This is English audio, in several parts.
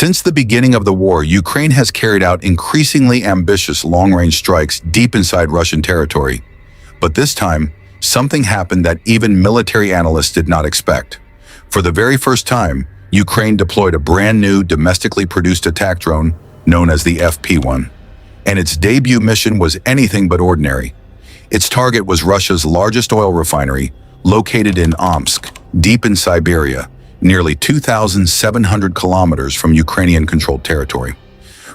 Since the beginning of the war, Ukraine has carried out increasingly ambitious long-range strikes deep inside Russian territory. But this time, something happened that even military analysts did not expect. For the very first time, Ukraine deployed a brand new domestically produced attack drone known as the FP1. And its debut mission was anything but ordinary. Its target was Russia's largest oil refinery, located in Omsk, deep in Siberia, nearly 2,700 kilometers from Ukrainian-controlled territory.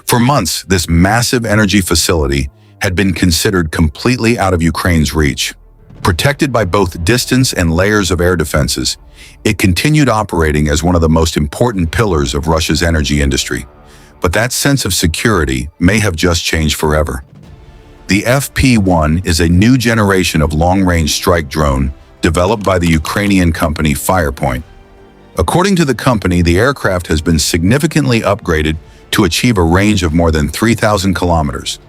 For months, this massive energy facility had been considered completely out of Ukraine's reach. Protected by both distance and layers of air defenses, it continued operating as one of the most important pillars of Russia's energy industry. But that sense of security may have just changed forever. The FP1 is a new generation of long-range strike drone developed by the Ukrainian company Firepoint. According to the company, the aircraft has been significantly upgraded to achieve a range of more than 3,000 kilometers.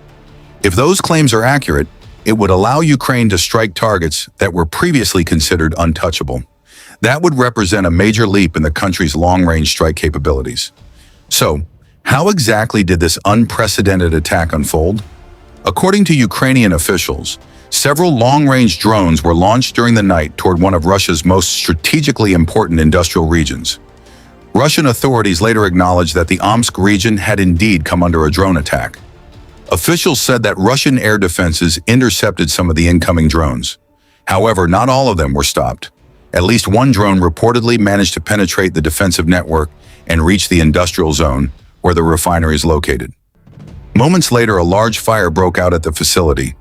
If those claims are accurate, it would allow Ukraine to strike targets that were previously considered untouchable. That would represent a major leap in the country's long-range strike capabilities. So, how exactly did this unprecedented attack unfold? According to Ukrainian officials, several long-range drones were launched during the night toward one of Russia's most strategically important industrial regions. Russian authorities later acknowledged that the Omsk region had indeed come under a drone attack. Officials said that Russian air defenses intercepted some of the incoming drones. However, not all of them were stopped. At least one drone reportedly managed to penetrate the defensive network and reach the industrial zone where the refinery is located. Moments later, a large fire broke out at the facility.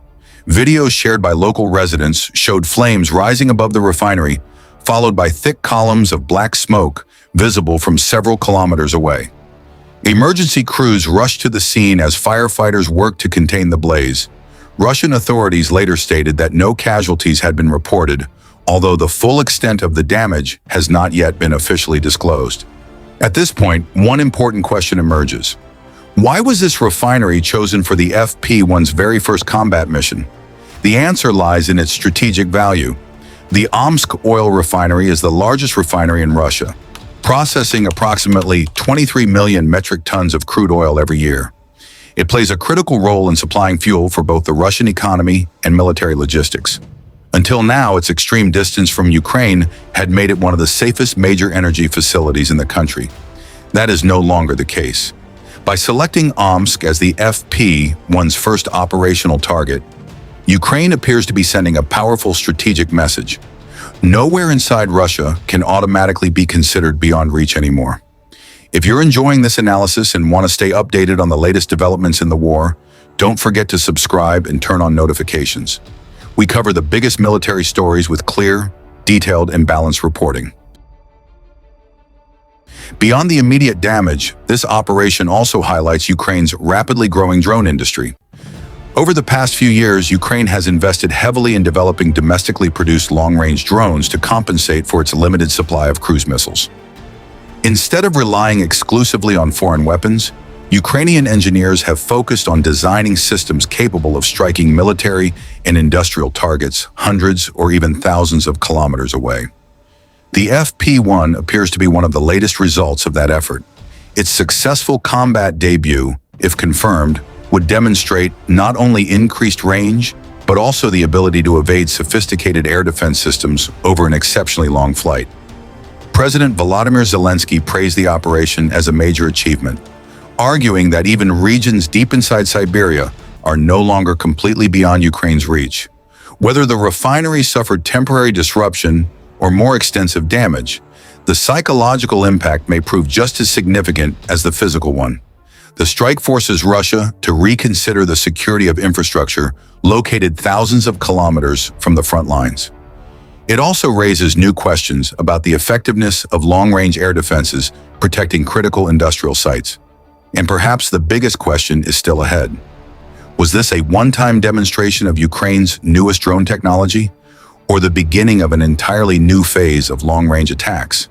Videos shared by local residents showed flames rising above the refinery, followed by thick columns of black smoke visible from several kilometers away. Emergency crews rushed to the scene as firefighters worked to contain the blaze. Russian authorities later stated that no casualties had been reported, although the full extent of the damage has not yet been officially disclosed. At this point, one important question emerges. Why was this refinery chosen for the FP1's very first combat mission? The answer lies in its strategic value. The Omsk oil refinery is the largest refinery in Russia, processing approximately 23 million metric tons of crude oil every year. It plays a critical role in supplying fuel for both the Russian economy and military logistics. Until now, its extreme distance from Ukraine had made it one of the safest major energy facilities in the country. That is no longer the case. By selecting Omsk as the FP1's first operational target, Ukraine appears to be sending a powerful strategic message. Nowhere inside Russia can automatically be considered beyond reach anymore. If you're enjoying this analysis and want to stay updated on the latest developments in the war, don't forget to subscribe and turn on notifications. We cover the biggest military stories with clear, detailed, and balanced reporting. Beyond the immediate damage, this operation also highlights Ukraine's rapidly growing drone industry. Over the past few years, Ukraine has invested heavily in developing domestically produced long-range drones to compensate for its limited supply of cruise missiles. Instead of relying exclusively on foreign weapons, Ukrainian engineers have focused on designing systems capable of striking military and industrial targets hundreds or even thousands of kilometers away. The FP1 appears to be one of the latest results of that effort. Its successful combat debut, if confirmed, would demonstrate not only increased range, but also the ability to evade sophisticated air defense systems over an exceptionally long flight. President Volodymyr Zelensky praised the operation as a major achievement, arguing that even regions deep inside Siberia are no longer completely beyond Ukraine's reach. Whether the refinery suffered temporary disruption or more extensive damage, the psychological impact may prove just as significant as the physical one. The strike forces Russia to reconsider the security of infrastructure located thousands of kilometers from the front lines. It also raises new questions about the effectiveness of long-range air defenses protecting critical industrial sites. And perhaps the biggest question is still ahead. Was this a one-time demonstration of Ukraine's newest drone technology, or the beginning of an entirely new phase of long-range attacks?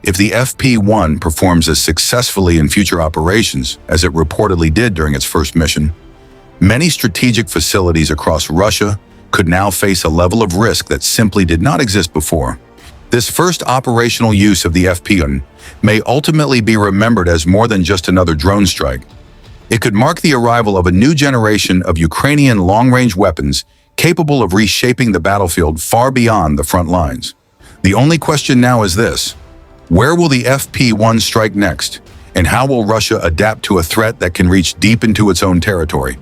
If the FP1 performs as successfully in future operations as it reportedly did during its first mission, many strategic facilities across Russia could now face a level of risk that simply did not exist before. This first operational use of the FP1 may ultimately be remembered as more than just another drone strike. It could mark the arrival of a new generation of Ukrainian long-range weapons capable of reshaping the battlefield far beyond the front lines. The only question now is this: where will the FP1 strike next, and how will Russia adapt to a threat that can reach deep into its own territory?